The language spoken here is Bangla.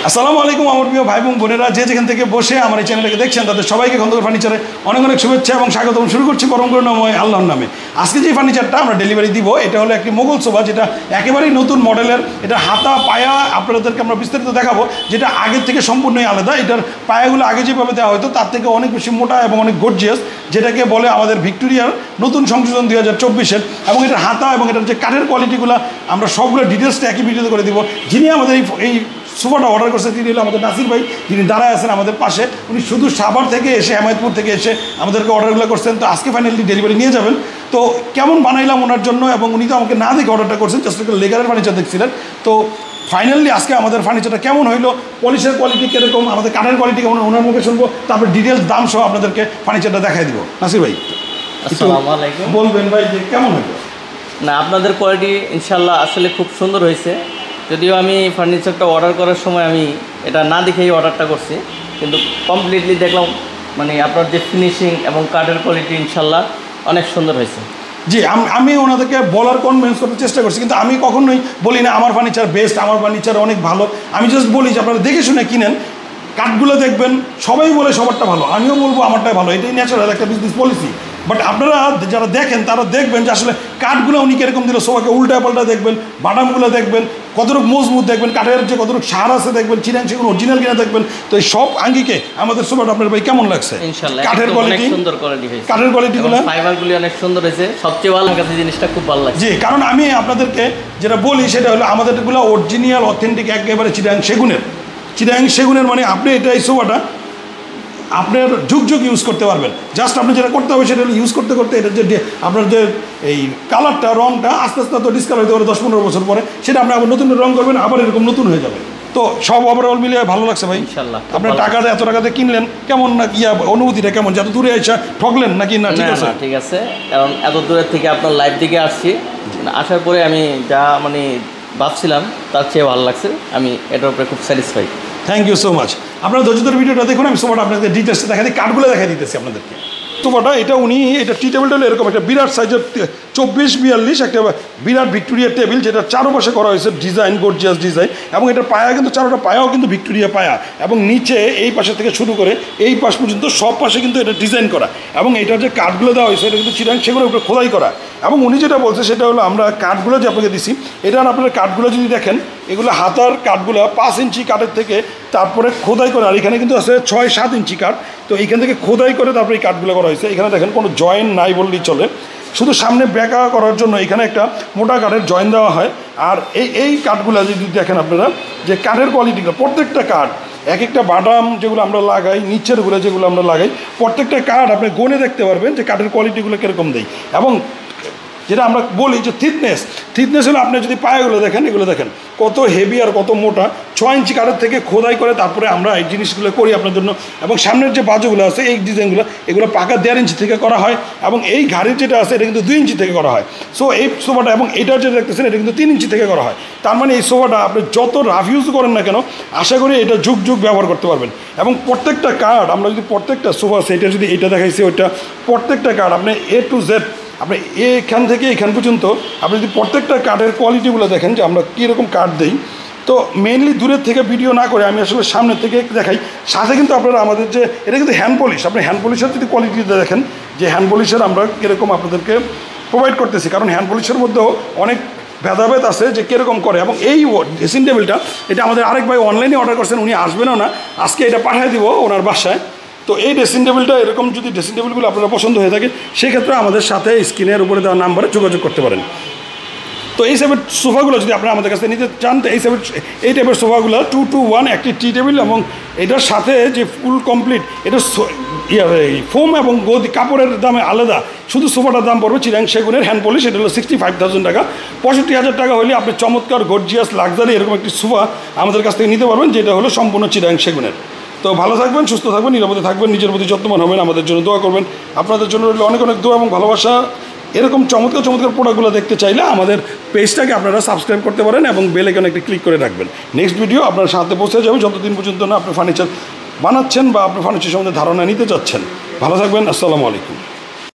আসসালামু আলাইকুম আমার প্রিয় ভাই এবং বোনেরা, যে যেখান থেকে বসে আমার এই চ্যানেলকে দেখছেন তাদের সবাইকে খন্দকার ফার্নিচারে অনেক অনেক শুভেচ্ছা এবং স্বাগতম। শুরু করছি পরম করুণাময় আল্লাহর নামে। আজকে যে ফার্নিচারটা আমরা ডেলিভারি দিব এটা হলো একটি মোগল সোফা, যেটা একেবারেই নতুন মডেলের। এটা হাতা পায়া আপনাদেরকে আমরা বিস্তারিত দেখাবো, যেটা আগের থেকে সম্পূর্ণই আলাদা। এটার পায়াগুলো আগে যেভাবে দেওয়া হতো তার থেকে অনেক বেশি মোটা এবং অনেক গর্জিয়াস, যেটাকে বলে আমাদের ভিক্টোরিয়ার নতুন সংশোধন 2024-এর। এবং এটার হাতা এবং এটার যে কাঠের কোয়ালিটিগুলো আমরা সবগুলো ডিটেলসটা একই ভিডিওতে করে দিব। যিনি আমাদের এই সোফাটা অর্ডার করছে তিনি হলো আমাদের নাসির ভাই, যিনি দাঁড়ায় আছেন আমাদের পাশে। উনি শুধু সাভার থেকে এসে, হেমায়তপুর থেকে এসে আমাদেরকে অর্ডারগুলো করছেন। তো আজকে ফাইনালি ডেলিভারি নিয়ে যাবেন। তো কেমন বানাইলাম ওনার জন্য, এবং উনি তো আমাকে না দেখে অর্ডারটা করছেন, জাস্ট একটা লেগারের ফার্নিচার দেখছিলেন। তো ফাইনালি আজকে আমাদের ফার্নিচারটা কেমন হইলো, পলিশের কোয়ালিটি কীরকম, আমাদের কাঠের কোয়ালিটি কেমন, ওনার মুখে শুনবো। তারপর ডিটেলস দাম সহ আপনাদেরকে ফার্নিচারটা দেখাই দিব। নাসির ভাই আসসালামু আলাইকুম। বলবেন ভাই যে কেমন হইলো? না, আপনাদের কোয়ালিটি ইনশাল্লাহ আসলে খুব সুন্দর হয়েছে। যদিও আমি ফার্নিচারটা অর্ডার করার সময় আমি এটা না দেখেই অর্ডারটা করছি, কিন্তু কমপ্লিটলি দেখলাম মানে আপনার যে ফিনিশিং এবং কাঠের কোয়ালিটি ইনশাল্লাহ অনেক সুন্দর হয়েছে। জি, আমি ওনাদেরকে বলার কনভিন্স করতে চেষ্টা করছি, কিন্তু আমি কখনোই বলি না আমার ফার্নিচার বেস্ট, আমার ফার্নিচার অনেক ভালো। আমি জাস্ট বলি যে আপনারা দেখে শুনে কিনেন, কাঠগুলো দেখবেন, সবাই বলে সবারটা ভালো, আমিও বলবো আমারটাই ভালো। এটাই ন্যাচারাল একটা বিজনেস পলিসি। বাট আপনারা যারা দেখেন তারা দেখবেন যে আসলে কাঠগুলো উনি কীরকম দিল, সোফাকে উল্টা পাল্টা দেখবেন, বাটামগুলো দেখবেন কতটুকু মজবুত দেখবেন, কাঠের যে কতটুকু সার আছে দেখবেন, চিনাং সেগুলো অরিজিনাল কিনা দেখবেন। তো এই সব আঙ্গিকে আমাদের সোফাটা আপনার ভাই কেমন লাগছে? ইনশাআল্লাহ কাঠের কোয়ালিটি সুন্দর কোয়ালিটি হয়েছে, কাঠের কোয়ালিটিগুলো, ফাইবারগুলি অনেক সুন্দর হয়েছে। সবচেয়ে ভালো কাছে জিনিসটা খুব ভালো লাগছে। জি, কারণ আমি আপনাদেরকে যেটা বলি সেটা হলো আমাদেরগুলো অরিজিনাল অথেন্টিক একেবারে চিটাং সেগুনের মানে আপনি এটা এই সোফাটা আপনার যুগ ইউজ করতে পারবেন। জাস্ট আপনি যেটা করতে হবে সেটা হলো ইউজ করতে করতে এটার যে আপনার যে এই কালারটা, রঙটা আস্তে আস্তে তো ডিসকালার হতে পারে 10-15 বছর পরে, সেটা আপনি আবার নতুন রঙ করবেন, আবার এরকম নতুন হয়ে যাবে। তো সব ওভারঅল মিলিয়ে ভালো লাগছে ভাই ইনশাআল্লাহ। আপনার টাকাটা এত টাকাতে কিনলেন, কেমন না কি অনুভূতিটা কেমন? যত দূরে এসে ঠকলেন নাকি? না ঠিক আছে, ঠিক আছে, কারণ এত দূরের থেকে আপনার লাইভ দিকে আসছি, আসার পরে আমি যা মানে ভাবছিলাম তার চেয়ে ভালো লাগছে। আমি এটার উপরে খুব satisfied. Thank you so much. আপনারা ধৈর্য ভিডিওটা দেখুন, আমি সোফাটা আপনাদের ডিটেলসটা দেখা দিই, কাঠগুলো দেখা দিতেছি আপনাদেরকে। সোফাটা এটা এটা টি টেবিলটা হলো এরকম একটা বিরাট সাইজের 24-42 একটা বিরাট ভিক্টোরিয়া টেবিল, যেটা চারোপাশে করা হয়েছে ডিজাইন, গর্জিয়াস ডিজাইন। এবং এটার পায়া কিন্তু চারোটা পায়াও কিন্তু ভিক্টোরিয়া পায়া, এবং নিচে এই পাশে থেকে শুরু করে এই পাশ পর্যন্ত সব পাশে কিন্তু এটা ডিজাইন করা। এবং এটার যে কাঠগুলো দেওয়া হয়েছে এটা কিন্তু চিটাং সেগুলোর উপরে খোদাই করা। এবং উনি যেটা বলছে সেটা হলো আমরা কাঠগুলো যে আপনাকে দিছি, এটা আপনার কাঠগুলো যদি দেখেন, এগুলো হাতার কাঠগুলো 5 ইঞ্চি কাঠের থেকে তারপরে খোদাই করে, আর এখানে কিন্তু আছে 6-7 ইঞ্চি কাঠ। তো এইখান থেকে খোদাই করে তারপরে এই কাঠগুলো করা হয়েছে। এখানে দেখেন কোনো জয়েন্ট নাই বললেই চলে, শুধু সামনে বেঁকা করার জন্য এখানে একটা মোটা কাঠের জয়েন দেওয়া হয়। আর এই কাঠগুলো যদি দেখেন আপনারা, যে কাঠের কোয়ালিটিগুলো, প্রত্যেকটা কাঠ এক একটা বাদাম যেগুলো আমরা লাগাই, নিচেরগুলো যেগুলো আমরা লাগাই, প্রত্যেকটা কাঠ আপনি গনে দেখতে পারবেন যে কাঠের কোয়ালিটিগুলো কীরকম দেয়। এবং যেটা আমরা বলি যে থিকনেস হলো, আপনি যদি পায়াগুলো দেখেন, এগুলো দেখেন কত হেভি আর কত মোটা। 6 ইঞ্চি কাঠের থেকে খোদাই করে তারপরে আমরা এই জিনিসগুলো করি আপনার জন্য। এবং সামনের যে বাজুগুলো আছে, এই ডিজাইনগুলো এগুলো পাকা 1.5 ইঞ্চি থেকে করা হয়। এবং এই ঘাড়ির যেটা আছে এটা কিন্তু 2 ইঞ্চি থেকে করা হয়। সো এই সোফাটা এবং এটা যেটা দেখতেছেন এটা কিন্তু 3 ইঞ্চি থেকে করা হয়। তার মানে এই সোফাটা আপনি যত রাফ ইউজ করেন না কেন, আশা করি এটা যুগ ব্যবহার করতে পারবেন। এবং প্রত্যেকটা কাঠ আমরা যদি প্রত্যেকটা সোফা সেটা যদি এটা দেখাইছি, ওইটা প্রত্যেকটা কাঠ আপনি A to Z, আপনি এখান থেকে এখান পর্যন্ত আপনি যদি প্রত্যেকটা কাঠের কোয়ালিটিগুলো দেখেন যে আমরা কীরকম কাঠ দিই। তো মেইনলি দূরের থেকে ভিডিও না করে আমি আসলে সামনের থেকে দেখাই। সাথে কিন্তু আপনারা আমাদের যে এটা কিন্তু হ্যান্ড পলিশ, আপনি হ্যান্ড পলিশের যদি কোয়ালিটিটা দেখেন যে হ্যান্ড পলিশের আমরা কীরকম আপনাদেরকে প্রোভাইড করতেছি, কারণ হ্যান্ড পলিশের মধ্যেও অনেক ভেদাভেদ আছে যে কীরকম করে। এবং এই ড্রেসিং টেবিলটা এটা আমাদের আরেক ভাই অনলাইনে অর্ডার করছেন, উনি আসবেনও না, আজকে এটা পাঠিয়ে দিব ওনার বাসায়। তো এই ড্রেসিং টেবিলটা এরকম যদি ড্রেসিং টেবিলগুলো আপনারা পছন্দ হয়ে থাকে, সেক্ষেত্রে আমাদের সাথে স্ক্রিনের উপরে দেওয়া নাম্বারে যোগাযোগ করতে পারেন। তো এই টাইপের সোফাগুলো যদি আপনারা আমাদের কাছে নিতে চান, তো এই টাইপের সোফাগুলো 2-to-1 একটি টি টেবিল, এবং এটার সাথে যে ফুল কমপ্লিট এটা ফোম এবং গদি কাপড়ের দামে আলাদা। শুধু সোফাটার দাম পড়বে চিরাং সেগুনের হ্যান্ড পলিশ, এটা হলো 65,000 টাকা। 65,000 টাকা হলে আপনি চমৎকার গর্জিয়াস লাক্সারি এরকম একটি সোফা আমাদের কাছ থেকে নিতে পারবেন, যেটা হলো সম্পূর্ণ চিরাং সেগুনের। তো ভালো থাকবেন, সুস্থ থাকবেন, নিরাপদে থাকবেন, নিজের প্রতি যত্নবান হবেন, আমাদের জন্য দোয়া করবেন। আপনাদের জন্য অনেক দোয়া এবং ভালোবাসা। এরকম চমৎকার প্রোডাক্টগুলো দেখতে চাইলে আমাদের পেজটাকে আপনারা সাবস্ক্রাইব করতে পারেন এবং বেল আইকনে একটি ক্লিক করে রাখবেন। নেক্সট ভিডিও আপনার সাথে পৌঁছে যাবে যতদিন পর্যন্ত না আপনি ফার্নিচার বানাচ্ছেন বা আপনি ফার্নিচার সম্বন্ধে ধারণা নিতে চাচ্ছেন। ভালো থাকবেন, আসসালামু আলাইকুম।